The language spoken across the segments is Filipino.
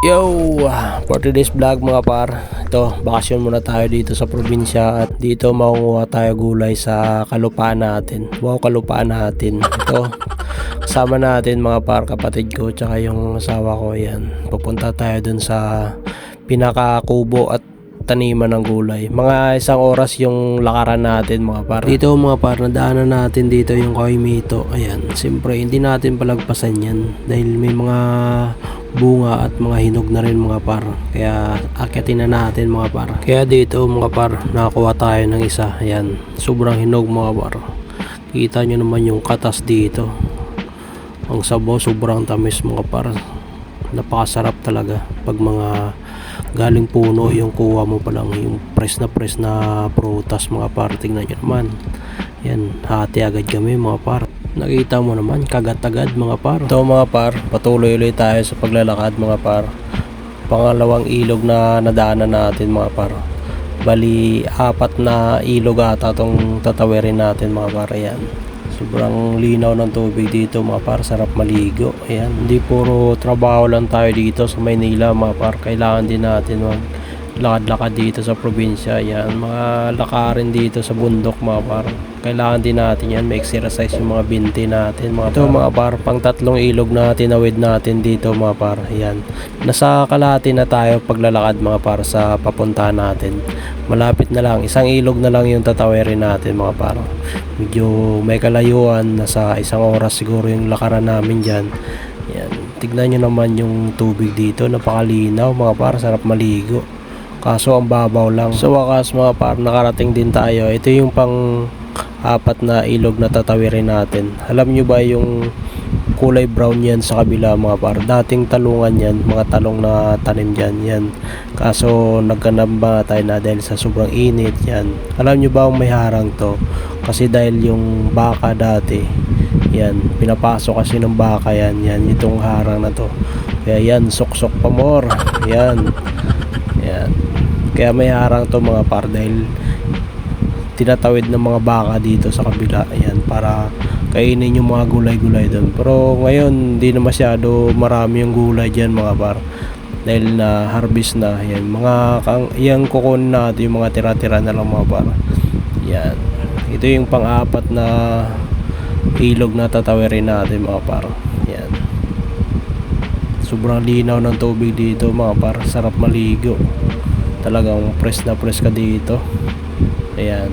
Yo! For today's vlog mga par, ito, bakasyon muna tayo dito sa probinsya at dito makukuha tayo gulay sa kalupaan natin. Wow, kalupaan natin. Ito, kasama natin mga par, kapatid ko tsaka yung asawa ko, yan. Pupunta tayo dun sa pinakakubo at taniman ng gulay. Mga isang oras yung lakaran natin mga par. Dito mga par, nadaanan natin dito yung Koimito. Ayan, siyempre hindi natin palagpasan yan dahil may mga bunga at mga hinog na rin mga par, kaya akyatin na natin mga par. Kaya dito mga par, nakakuha tayo ng isa. Ayan, sobrang hinog mga par. Kita nyo naman yung katas dito, ang sabaw sobrang tamis mga par. Napakasarap talaga pag mga galing puno yung kuha mo pa lang, yung press na prutas mga par. Tingnan nyo naman yan, hati agad kami mga par. Nakita mo naman, kagat-agad mga par. Ito mga par, patuloy ulit tayo sa paglalakad mga par. Pangalawang ilog na nadaanan natin mga par. Bali, 4 na ilog ata itong tatawirin natin mga par. Ayan, sobrang linaw ng tubig dito mga par, sarap maligo. Ayan, hindi puro trabaho lang tayo dito sa Maynila mga par. Kailangan din natin lakad-lakad dito sa probinsya. Yan, mga lakarin dito sa bundok mga par, kailangan din natin yan. May exercise yung mga binti natin mga par. Ito mga par, pang 3 ilog na tinawid natin dito mga par. Yan, nasa kalahati na tayo paglalakad mga par sa papunta natin. Malapit na lang, isang ilog na lang yung tatawirin natin mga par. Medyo may kalayuan, nasa 1 oras siguro yung lakaran namin dyan. Yan, tignan nyo naman yung tubig dito, napakalinaw mga par, sarap maligo. Kaso ang babaw lang. Sa wakas mga par, nakarating din tayo. Ito yung pang 4 na ilog na tatawirin natin. Alam nyo ba yung kulay brown yan sa kabila mga par? Dating talungan yan, mga talong na tanim dyan yan. Kaso nagkanamba tayo na dahil sa sobrang init yan. Alam nyo ba ang may harang to? Kasi dahil yung baka dati, yan, pinapasok kasi ng baka yan, itong harang na to. Kaya yan, sok-sok pa more. Yan. Yan. Kaya may harang to mga par dahil tinatawid ng mga baka dito sa kabila. Ayan, para kainin yung mga gulay-gulay doon. Pero ngayon hindi na masyado marami yung gulay dyan mga par dahil na harvest na. Ayan, yung kukunin natin yung mga tira-tira na lang mga par. Ayan, ito yung pang-4 na ilog na tatawirin natin mga par. Ayan, sobrang linaw ng tubig dito mga par, sarap maligo. Talagang press na press ka dito. Ayan,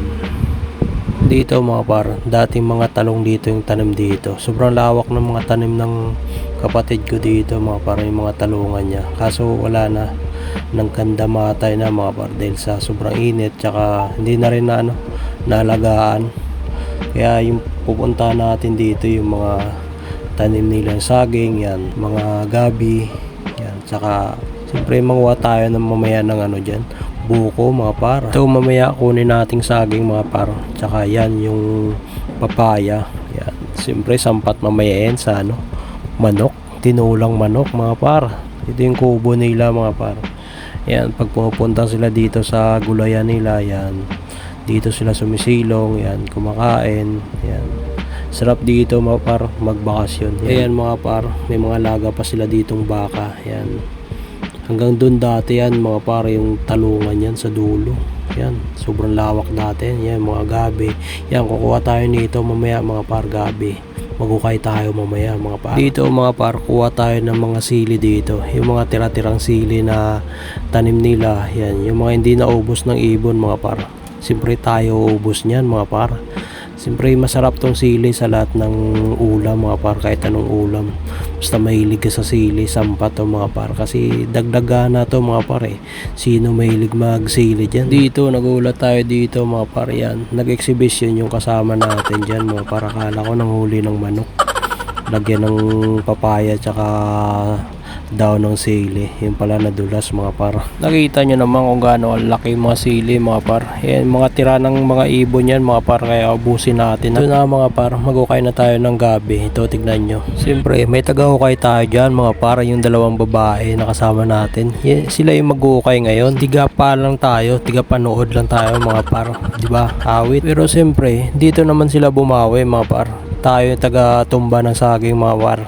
dito mga par, dating mga talong dito yung tanim dito. Sobrang lawak ng mga tanim ng kapatid ko dito mga par, yung mga talungan niya. Kaso wala na, nang kandamatay na mga par dahil sa sobrang init, tsaka hindi na rin na naalagaan. Kaya yung pupunta natin dito yung mga tanim nila, saging yan, mga gabi yan, tsaka siyempre manguha tayo ng mamaya ng dyan, buko mga par. Ito mamaya kunin nating saging mga par, tsaka yan yung papaya yan. Siyempre sampat mamaya yan sa manok, tinulang manok mga par. Ito yung kubo nila mga par. Yan, pag pupunta sila dito sa gulayan nila, yan, dito sila sumisilong, yan, kumakain. Yan, sarap dito mga par, magbakasyon. Ayan mga par, may mga laga pa sila ditong baka. Yan, hanggang dun dati yan mga par, yung talungan yan sa dulo. Yan, sobrang lawak dati. Yan, mga gabi. Yan, kukuha tayo nito mamaya mga par, gabi. Magukay tayo mamaya mga par. Dito mga par, kuha tayo ng mga sili dito. Yung mga tira-tirang sili na tanim nila. Yan, yung mga hindi naubos ng ibon mga par. Siyempre tayo ubos niyan mga par. Siyempre masarap tong sili sa lahat ng ulam mga par, kahit anong ulam. Basta mahilig ka sa sili, sampat to mga par. Kasi dagdaga na to mga par eh. Sino mahilig magsili dyan? Dito, nagulat tayo dito mga par. Yan, nag-exhibition yung kasama natin dyan mga par. Akala ko nanghuli ng manok. Lagyan ng papaya tsaka daw ng sili, yung pala nadulas mga par. Nakita nyo naman kung gaano laki mga sili mga par. Yan, mga tira ng mga ibon yan mga par, kaya ubusin natin. Ito na mga par, magukay na tayo ng gabi. Ito, tignan nyo, siyempre may taga-ukay tayo dyan mga par, yung 2 babae na kasama natin. Yan, sila yung mag-ukay ngayon. Tiga pa lang tayo, tiga panood lang tayo mga par, diba, awit. Pero siyempre dito naman sila bumawi mga par. tayo yung taga-tumba ng saging mga par.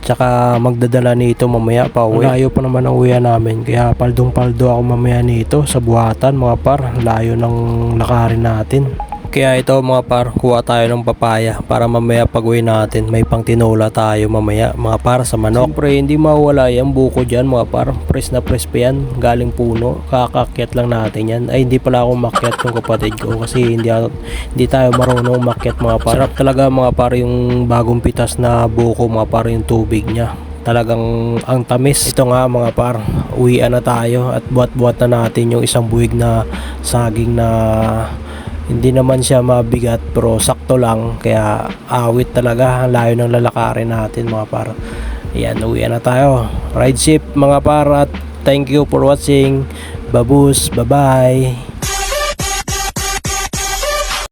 Tsaka magdadala nito mamaya pa uwi. Layo pa naman ang uwian namin, kaya paldong-paldo ako mamaya nito sa buhatan mga par. Layo ng lakarin natin. Kaya ito mga par, kuha tayo ng papaya para mamaya pag uwi natin may pang tinola tayo mamaya mga par sa manok. Siyempre hindi mawala yung buko dyan mga par, press na press pa yan, galing puno, kakakyat lang natin yan. Ay hindi pala ako makyat ng kapatid ko kasi hindi tayo marunong umakyat mga par. Sarap talaga mga par yung bagong pitas na buko mga par, yung tubig nya. Talagang ang tamis. Ito nga mga par, uwian na tayo at buhat-buhat na natin yung isang buwig na saging na hindi naman siya mabigat pero sakto lang, kaya awit talaga, ang layo ng lalakarin natin mga par. Ayan, uwi na tayo. Ride safe mga par at thank you for watching. Babus, bye bye.